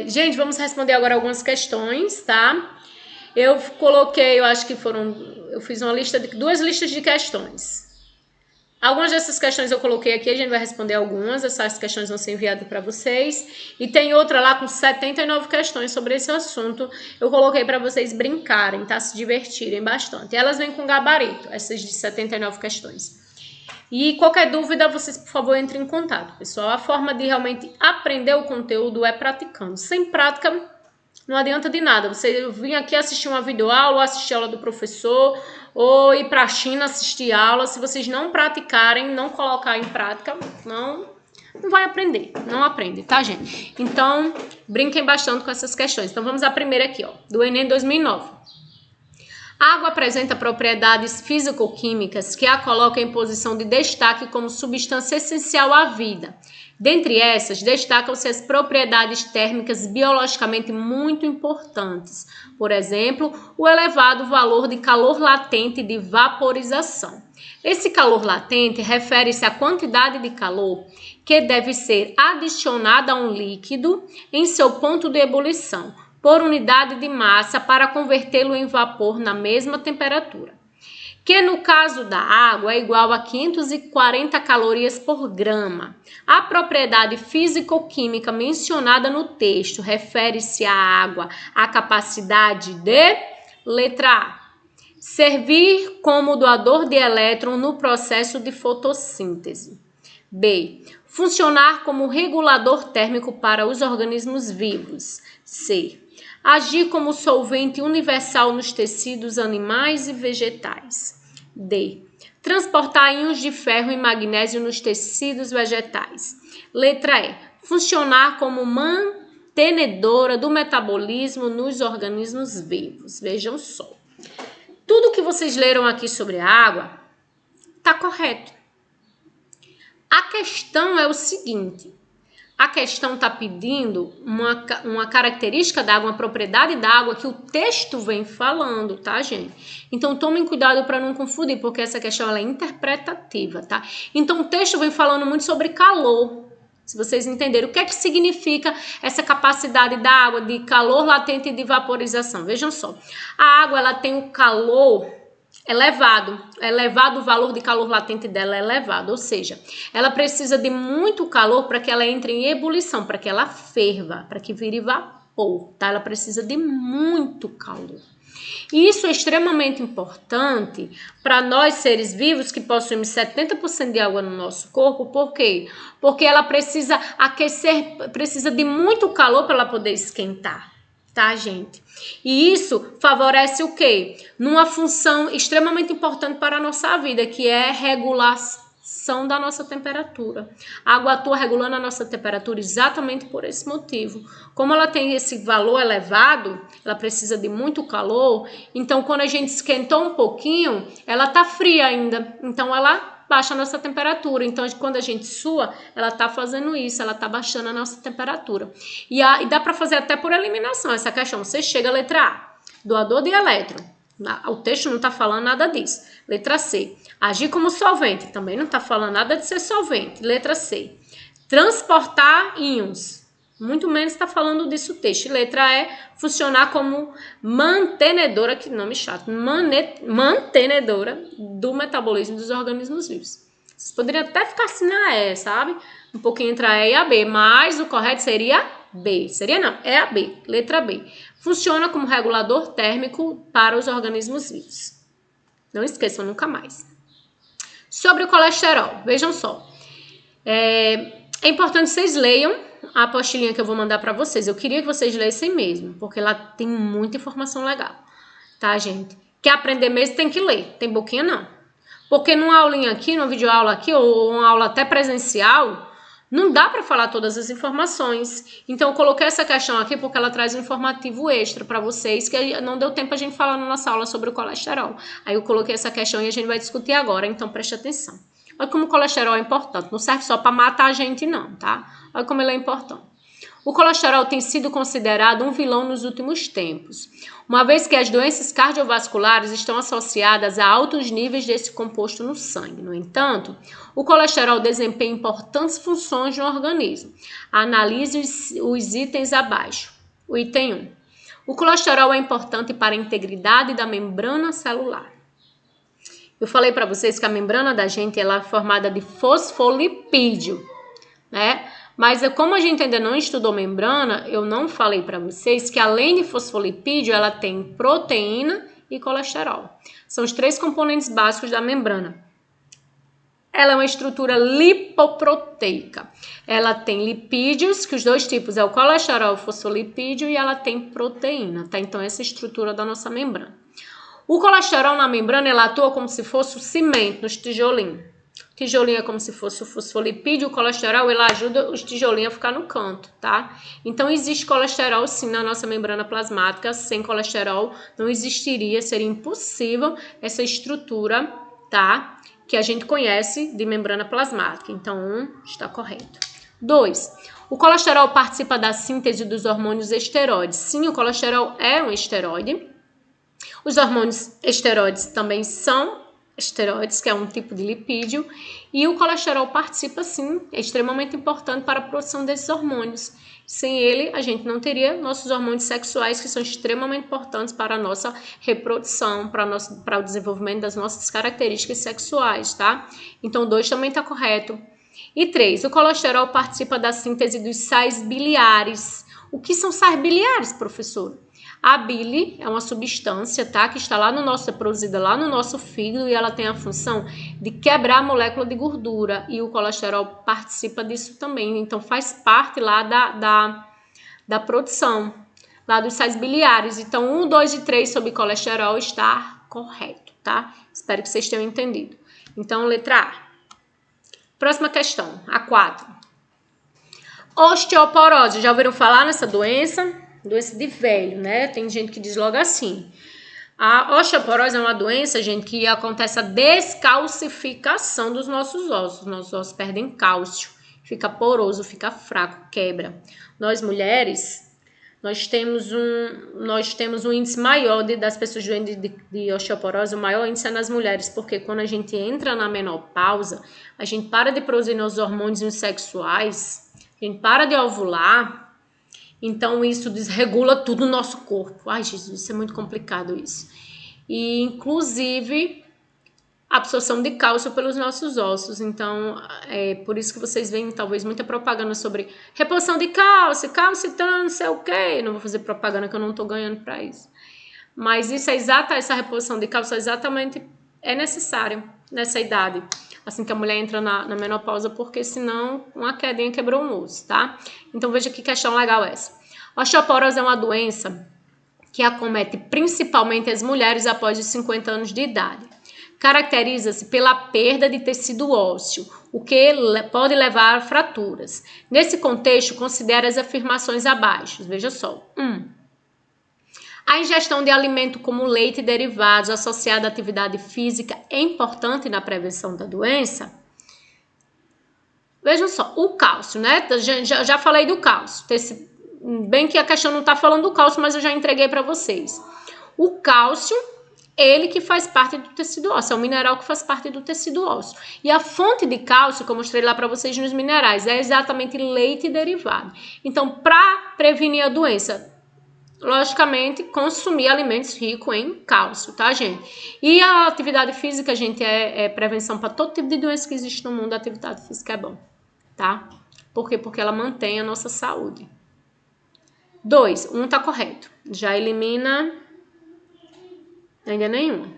Gente, vamos responder agora algumas questões, tá? Eu coloquei, eu acho que eu fiz duas listas de questões. Algumas dessas questões eu coloquei aqui, a gente vai responder algumas, essas questões vão ser enviadas para vocês. E tem outra lá com 79 questões sobre esse assunto, eu coloquei para vocês brincarem, tá? Se divertirem bastante. Elas vêm com gabarito, essas de 79 questões. E qualquer dúvida, vocês, por favor, entrem em contato, pessoal. A forma de realmente aprender o conteúdo é praticando. Sem prática, não adianta de nada. Você vir aqui assistir uma videoaula, assistir a aula do professor, ou ir para a China assistir aula. Se vocês não praticarem, não colocar em prática, não vai aprender. Não aprende, tá, gente? Então, brinquem bastante com essas questões. Então, vamos à primeira aqui, ó, do Enem 2009. A água apresenta propriedades físico-químicas que a colocam em posição de destaque como substância essencial à vida. Dentre essas, destacam-se as propriedades térmicas biologicamente muito importantes. Por exemplo, o elevado valor de calor latente de vaporização. Esse calor latente refere-se à quantidade de calor que deve ser adicionada a um líquido em seu ponto de ebulição, por unidade de massa para convertê-lo em vapor na mesma temperatura, que no caso da água é igual a 540 calorias por grama. A propriedade físico-química mencionada no texto refere-se à água à capacidade de, letra A, servir como doador de elétron no processo de fotossíntese. B, funcionar como regulador térmico para os organismos vivos. C, agir como solvente universal nos tecidos animais e vegetais. D, transportar íons de ferro e magnésio nos tecidos vegetais. Letra E, funcionar como mantenedora do metabolismo nos organismos vivos. Vejam só. Tudo que vocês leram aqui sobre a água está correto. A questão é o seguinte. A questão está pedindo uma característica da água, uma propriedade da água que o texto vem falando, tá, gente? Então, tomem cuidado para não confundir, porque essa questão ela é interpretativa, tá? Então, o texto vem falando muito sobre calor. Se vocês entenderem o que é que significa essa capacidade da água de calor latente e de vaporização. Vejam só, a água ela tem o calor elevado, o valor de calor latente dela é elevado, ou seja, ela precisa de muito calor para que ela entre em ebulição, para que ela ferva, para que vire vapor, tá? Ela precisa de muito calor. E isso é extremamente importante para nós seres vivos que possuímos 70% de água no nosso corpo. Por quê? Porque ela precisa aquecer, precisa de muito calor para ela poder esquentar, tá, gente? E isso favorece o quê? Numa função extremamente importante para a nossa vida, que é regulação da nossa temperatura. A água atua regulando a nossa temperatura exatamente por esse motivo. Como ela tem esse valor elevado, ela precisa de muito calor, então quando a gente esquentou um pouquinho, ela tá fria ainda, então ela baixa a nossa temperatura. Então, quando a gente sua, ela tá fazendo isso, ela tá baixando a nossa temperatura. E dá para fazer até por eliminação essa questão. Você chega a letra A, doador de elétron. O texto não tá falando nada disso. Letra C, agir como solvente. Também não tá falando nada de ser solvente. Letra C, transportar íons. Muito menos está falando disso o texto. E letra E, funcionar como mantenedora, que nome chato, mantenedora do metabolismo dos organismos vivos. Vocês poderiam até ficar assim na E, sabe? Um pouquinho entre a E e a B, mas o correto seria B. Seria não, é a B, letra B. Funciona como regulador térmico para os organismos vivos. Não esqueçam nunca mais. Sobre o colesterol, vejam só. É importante vocês leiam a apostilinha que eu vou mandar para vocês. Eu queria que vocês lessem mesmo, porque lá tem muita informação legal, tá, gente? Quer aprender mesmo, tem que ler, tem boquinha não. Porque numa aulinha aqui, numa videoaula aqui, ou uma aula até presencial, não dá para falar todas as informações. Então, eu coloquei essa questão aqui porque ela traz um informativo extra para vocês, que não deu tempo a gente falar na nossa aula sobre o colesterol. Aí eu coloquei essa questão e a gente vai discutir agora, então preste atenção. Olha como o colesterol é importante, não serve só para matar a gente não, tá? Olha como ele é importante. O colesterol tem sido considerado um vilão nos últimos tempos, uma vez que as doenças cardiovasculares estão associadas a altos níveis desse composto no sangue. No entanto, o colesterol desempenha importantes funções no organismo. Analise os itens abaixo. O item 1. O colesterol é importante para a integridade da membrana celular. Eu falei para vocês que a membrana da gente ela é formada de fosfolipídio, né? Mas como a gente ainda não estudou membrana, eu não falei para vocês que além de fosfolipídio, ela tem proteína e colesterol. São os 3 componentes básicos da membrana. Ela é uma estrutura lipoproteica. Ela tem lipídios, que os 2 tipos é o colesterol e o fosfolipídio, e ela tem proteína, tá? Então essa é a estrutura da nossa membrana. O colesterol na membrana, ela atua como se fosse o cimento nos tijolinhos. O tijolinho é como se fosse o fosfolipídio, o colesterol, ele ajuda os tijolinhos a ficar no canto, tá? Então, existe colesterol, sim, na nossa membrana plasmática. Sem colesterol, não existiria, seria impossível essa estrutura, tá? Que a gente conhece de membrana plasmática. Então, 1 está correto. 2. O colesterol participa da síntese dos hormônios esteroides. Sim, o colesterol é um esteroide. Os hormônios esteroides também são esteroides, que é um tipo de lipídio, e o colesterol participa sim, é extremamente importante para a produção desses hormônios. Sem ele, a gente não teria nossos hormônios sexuais, que são extremamente importantes para a nossa reprodução, para o desenvolvimento das nossas características sexuais, tá? Então, 2 também está correto. E 3, o colesterol participa da síntese dos sais biliares. O que são sais biliares, professor? A bile é uma substância, tá? Que está lá no nosso, é produzida lá no nosso fígado e ela tem a função de quebrar a molécula de gordura e o colesterol participa disso também. Então, faz parte lá da produção, lá dos sais biliares. Então, 1, 2 e 3 sobre colesterol está correto, tá? Espero que vocês tenham entendido. Então, letra A. Próxima questão, a 4. Osteoporose. Já ouviram falar nessa doença? Doença de velho, né? Tem gente que diz logo assim. A osteoporose é uma doença, gente, que acontece a descalcificação dos nossos ossos. Nossos ossos perdem cálcio, fica poroso, fica fraco, quebra. Nós mulheres, nós temos um índice maior das pessoas doentes de osteoporose, o maior índice é nas mulheres, porque quando a gente entra na menopausa, a gente para de produzir nossos hormônios sexuais, a gente para de ovular. Então, isso desregula tudo no nosso corpo. Ai, Jesus, isso é muito complicado isso. E, inclusive, a absorção de cálcio pelos nossos ossos. Então, é por isso que vocês veem, talvez, muita propaganda sobre reposição de cálcio tanto, não sei o quê. Não vou fazer propaganda que eu não tô ganhando para isso. Mas isso essa reposição de cálcio exatamente é necessária nessa idade. Assim que a mulher entra na menopausa, porque senão uma quedinha quebrou um osso, tá? Então veja que questão legal essa. A osteoporose é uma doença que acomete principalmente as mulheres após os 50 anos de idade. Caracteriza-se pela perda de tecido ósseo, o que pode levar a fraturas. Nesse contexto, considere as afirmações abaixo. Veja só. 1. A ingestão de alimento como leite e derivados associado à atividade física é importante na prevenção da doença? Vejam só, o cálcio, né? Já falei do cálcio. Bem que a questão não está falando do cálcio, mas eu já entreguei para vocês. O cálcio, ele que faz parte do tecido ósseo, é um mineral que faz parte do tecido ósseo. E a fonte de cálcio, que eu mostrei lá para vocês nos minerais, é exatamente leite e derivado. Então, para prevenir a doença, logicamente, consumir alimentos ricos em cálcio, tá, gente? E a atividade física, gente, é prevenção para todo tipo de doença que existe no mundo. A atividade física é bom, tá? Por quê? Porque ela mantém a nossa saúde. 2, 1 tá correto. Já elimina... Ainda nenhuma.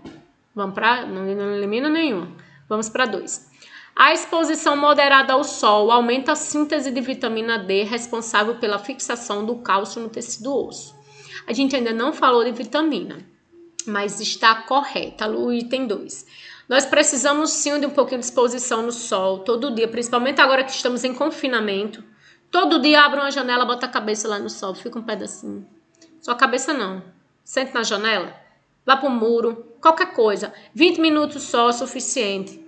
Não elimina nenhuma. Vamos para 2. A exposição moderada ao sol aumenta a síntese de vitamina D, responsável pela fixação do cálcio no tecido osso. A gente ainda não falou de vitamina, mas está correta. O item 2. Nós precisamos sim de um pouquinho de exposição no sol, todo dia, principalmente agora que estamos em confinamento. Todo dia abre uma janela, bota a cabeça lá no sol, fica um pedacinho. Só a cabeça não. Sente na janela, vá pro muro, qualquer coisa. 20 minutos só é suficiente.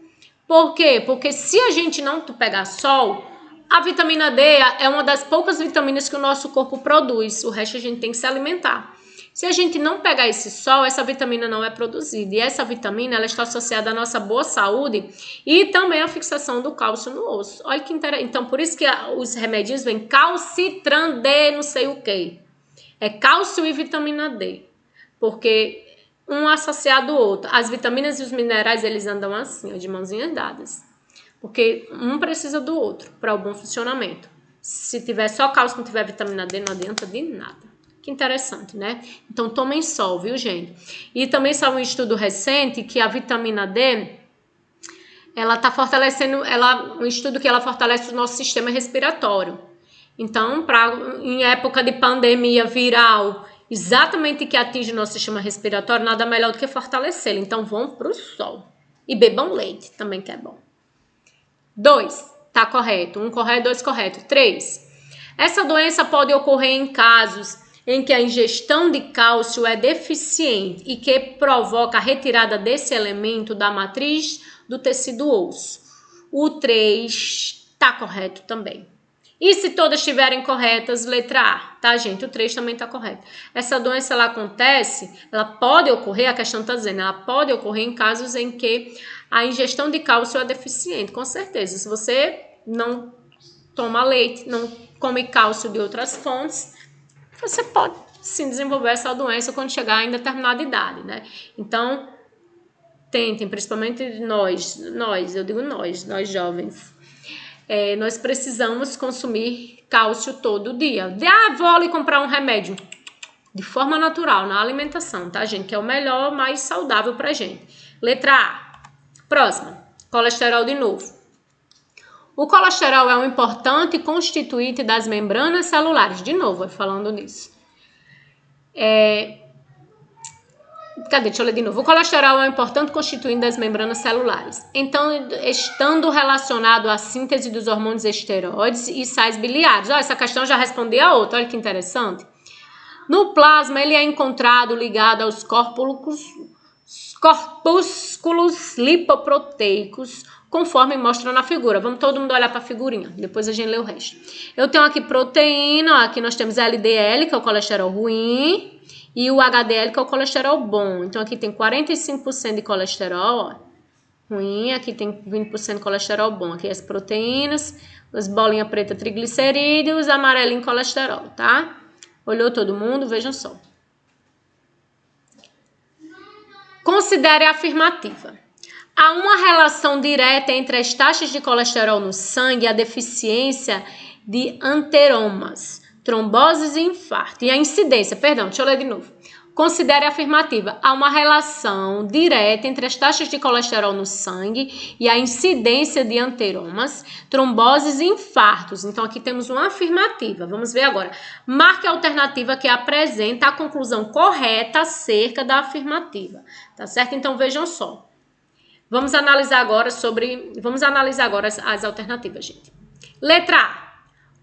Por quê? Porque se a gente não pegar sol, A vitamina D é uma das poucas vitaminas que o nosso corpo produz. O resto a gente tem que se alimentar. Se a gente não pegar esse sol, essa vitamina não é produzida. E essa vitamina ela está associada à nossa boa saúde e também à fixação do cálcio no osso. Olha que interessante. Então, por isso que os remedinhos vêm calcitran D, não sei o quê. É cálcio e vitamina D. Porque um associado ao outro. As vitaminas e os minerais, eles andam assim, ó, de mãozinhas dadas. Porque um precisa do outro para o bom funcionamento. Se tiver só cálcio, não tiver vitamina D, não adianta de nada. Que interessante, né? Então, tomem sol, viu, gente? E também saiu um estudo recente que a vitamina D, ela tá fortalecendo, um estudo que ela fortalece o nosso sistema respiratório. Então, em época de pandemia viral, exatamente que atinge o nosso sistema respiratório, nada melhor do que fortalecê-lo. Então, vão pro sol. E bebam leite, também que é bom. 2, tá correto. 1 correto, 2 correto. 3, essa doença pode ocorrer em casos em que a ingestão de cálcio é deficiente e que provoca a retirada desse elemento da matriz do tecido osso. O 3 tá correto também. E se todas estiverem corretas, letra A, tá, gente? O 3 também tá correto. Essa doença, ela acontece, ela pode ocorrer, a questão tá dizendo, ela pode ocorrer em casos em que a ingestão de cálcio é deficiente, com certeza. Se você não toma leite, não come cálcio de outras fontes, você pode sim desenvolver essa doença quando chegar em determinada idade, né? Então, tentem, principalmente nós jovens, nós precisamos consumir cálcio todo dia. Vou ali comprar um remédio de forma natural, na alimentação, tá, gente? Que é o melhor, mais saudável pra gente. Letra A. Próxima. Colesterol de novo. O colesterol é um importante constituinte das membranas celulares. De novo, falando nisso. Deixa eu ler de novo. O colesterol é um importante constituinte das membranas celulares. Então, estando relacionado à síntese dos hormônios esteroides e sais biliares. Olha, essa questão já respondi a outra. Olha que interessante. No plasma, ele é encontrado ligado aos corpúsculos lipoproteicos, conforme mostra na figura. Vamos todo mundo olhar para a figurinha, depois a gente lê o resto. Eu tenho aqui proteína, aqui nós temos LDL, que é o colesterol ruim, e o HDL, que é o colesterol bom. Então aqui tem 45% de colesterol, ó, ruim, aqui tem 20% de colesterol bom. Aqui as proteínas, as bolinhas pretas triglicerídeos, amarelinho colesterol, tá? Olhou todo mundo? Vejam só. Considere a afirmativa. Há uma relação direta entre as taxas de colesterol no sangue e a deficiência de anteromas, tromboses e infarto. E a incidência, deixa eu ler de novo. Considere a afirmativa. Há uma relação direta entre as taxas de colesterol no sangue e a incidência de anteromas, tromboses e infartos. Então, aqui temos uma afirmativa. Vamos ver agora. Marque a alternativa que apresenta a conclusão correta acerca da afirmativa. Tá certo? Então, vejam só. Vamos analisar agora as alternativas, gente. Letra A.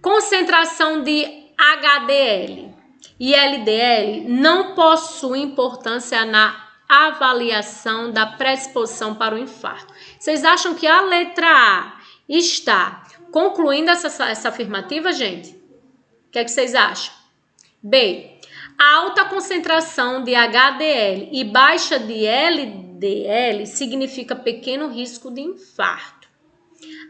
Concentração de HDL e LDL não possuem importância na avaliação da predisposição para o infarto. Vocês acham que a letra A está concluindo essa afirmativa, gente? O que é que vocês acham? B. A alta concentração de HDL e baixa de LDL significa pequeno risco de infarto.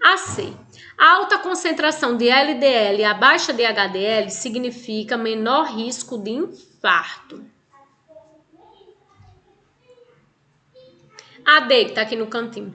A C. A alta concentração de LDL e a baixa de HDL significa menor risco de infarto. A D, que está aqui no cantinho.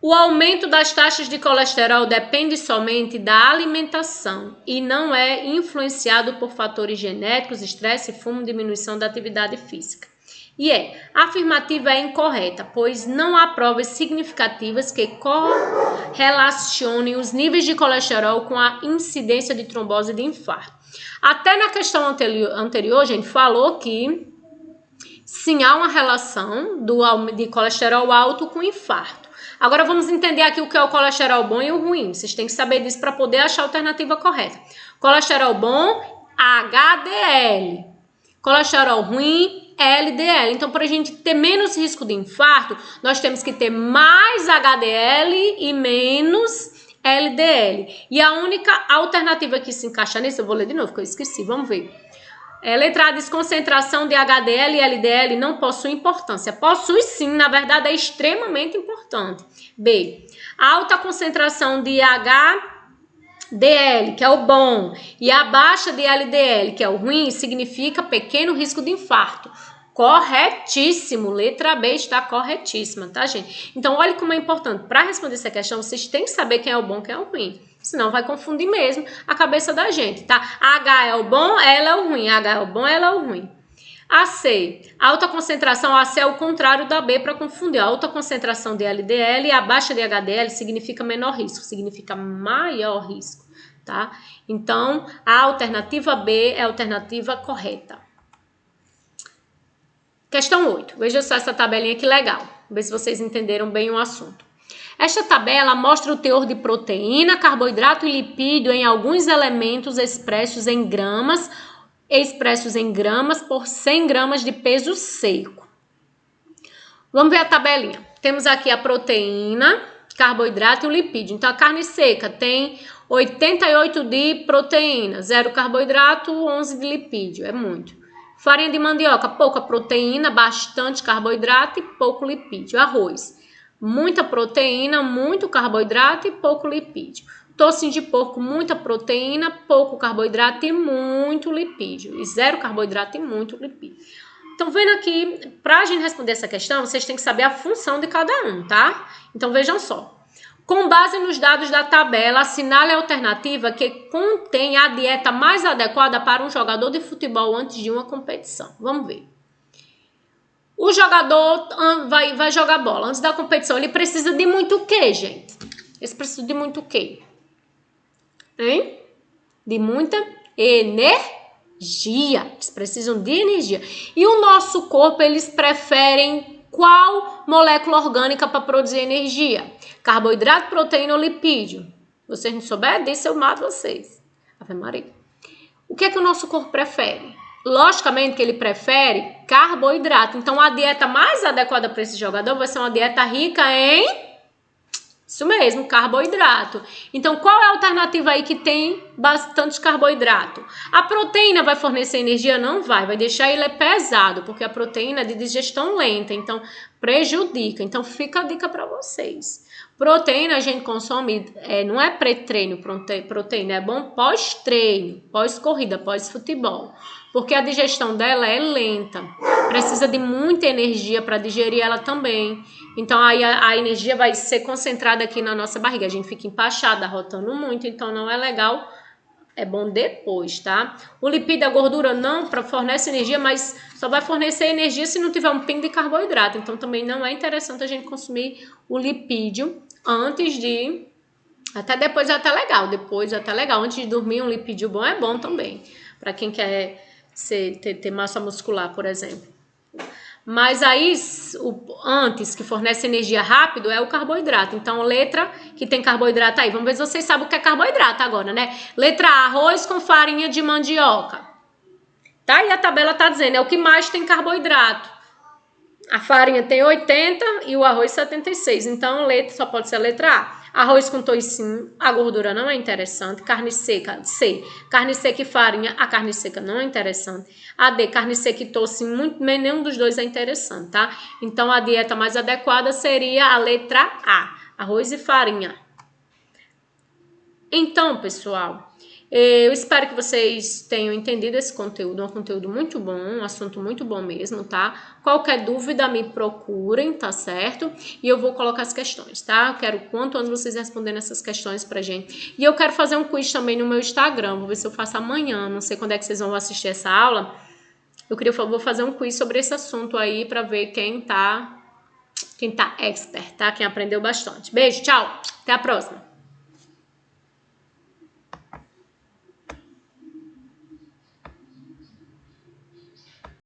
O aumento das taxas de colesterol depende somente da alimentação e não é influenciado por fatores genéticos, estresse, fumo, diminuição da atividade física. E a afirmativa é incorreta, pois não há provas significativas que correlacionem os níveis de colesterol com a incidência de trombose e de infarto. Até na questão anterior, a gente falou que sim, há uma relação de colesterol alto com infarto. Agora vamos entender aqui o que é o colesterol bom e o ruim. Vocês têm que saber disso para poder achar a alternativa correta. Colesterol bom, HDL. Colesterol ruim, LDL. Então, para a gente ter menos risco de infarto, nós temos que ter mais HDL e menos LDL. E a única alternativa que se encaixa nisso, eu vou ler de novo, que eu esqueci, vamos ver. Letra A, desconcentração de HDL e LDL não possui importância. Possui sim, na verdade é extremamente importante. B, alta concentração de HDL, que é o bom, e a baixa de LDL, que é o ruim, significa pequeno risco de infarto. Corretíssimo, letra B está corretíssima, tá, gente? Então, olha como é importante. Para responder essa questão, vocês têm que saber quem é o bom e quem é o ruim. Senão vai confundir mesmo a cabeça da gente, tá? H é o bom, ela é o ruim. H é o bom, ela é o ruim. AC, alta concentração, AC é o contrário da B para confundir. A alta concentração de LDL e a baixa de HDL significa menor risco, significa maior risco, tá? Então, a alternativa B é a alternativa correta. Questão 8. Veja só essa tabelinha que legal. Vamos ver se vocês entenderam bem o assunto. Esta tabela mostra o teor de proteína, carboidrato e lipídio em alguns elementos expressos em gramas por 100 gramas de peso seco. Vamos ver a tabelinha. Temos aqui a proteína, carboidrato e o lipídio. Então, a carne seca tem 88 de proteína, 0 carboidrato, 11 de lipídio. É muito. Farinha de mandioca, pouca proteína, bastante carboidrato e pouco lipídio. Arroz, muita proteína, muito carboidrato e pouco lipídio. Tocinho de porco, muita proteína, pouco carboidrato e muito lipídio. E 0 carboidrato e muito lipídio. Então, vendo aqui, para a gente responder essa questão, vocês têm que saber a função de cada um, tá? Então, vejam só. Com base nos dados da tabela, assinale a alternativa que contém a dieta mais adequada para um jogador de futebol antes de uma competição. Vamos ver. O jogador vai jogar bola antes da competição. Ele precisa de muito o quê, gente? Ele precisa de muito o quê? Hein? De muita energia. Eles precisam de energia. E o nosso corpo, eles preferem qual molécula orgânica para produzir energia? Carboidrato, proteína ou lipídio? Vocês não souberem disso, eu mato vocês. Ave Maria. O que é que o nosso corpo prefere? Logicamente que ele prefere carboidrato. Então, a dieta mais adequada para esse jogador vai ser uma dieta rica em... Isso mesmo, carboidrato. Então, qual é a alternativa aí que tem bastante carboidrato? A proteína vai fornecer energia? Não vai. Vai deixar ele pesado, porque a proteína é de digestão lenta, então prejudica. Então, fica a dica para vocês. Proteína a gente consome, não é pré-treino, proteína é bom pós-treino, pós-corrida, pós-futebol. Porque a digestão dela é lenta, precisa de muita energia para digerir ela também. Então, aí a energia vai ser concentrada aqui na nossa barriga. A gente fica empachada, rotando muito, então não é legal. É bom depois, tá? O lipídio, a gordura, não fornece energia, mas só vai fornecer energia se não tiver um pingo de carboidrato. Então, também não é interessante a gente consumir o lipídio antes de... Até depois é até legal, Antes de dormir, um lipídio bom é bom também. Para quem quer ter massa muscular, por exemplo. Mas aí, antes, que fornece energia rápido, é o carboidrato. Então, letra que tem carboidrato aí. Vamos ver se vocês sabem o que é carboidrato agora, né? Letra A, arroz com farinha de mandioca. Tá? E a tabela tá dizendo, é o que mais tem carboidrato. A farinha tem 80 e o arroz 76. Então, letra só pode ser a letra A. Arroz com toicinho, a gordura não é interessante. Carne seca, C. Carne seca e farinha, a carne seca não é interessante. A D, carne seca e toicinho, nenhum dos dois é interessante, tá? Então, a dieta mais adequada seria a letra A. Arroz e farinha. Então, pessoal... Eu espero que vocês tenham entendido esse conteúdo, um conteúdo muito bom, um assunto muito bom mesmo, tá? Qualquer dúvida me procurem, tá certo? E eu vou colocar as questões, tá? Eu quero quanto antes vocês responderem essas questões pra gente. E eu quero fazer um quiz também no meu Instagram, vou ver se eu faço amanhã, não sei quando é que vocês vão assistir essa aula. Vou fazer um quiz sobre esse assunto aí pra ver quem tá expert, tá? Quem aprendeu bastante. Beijo, tchau, até a próxima.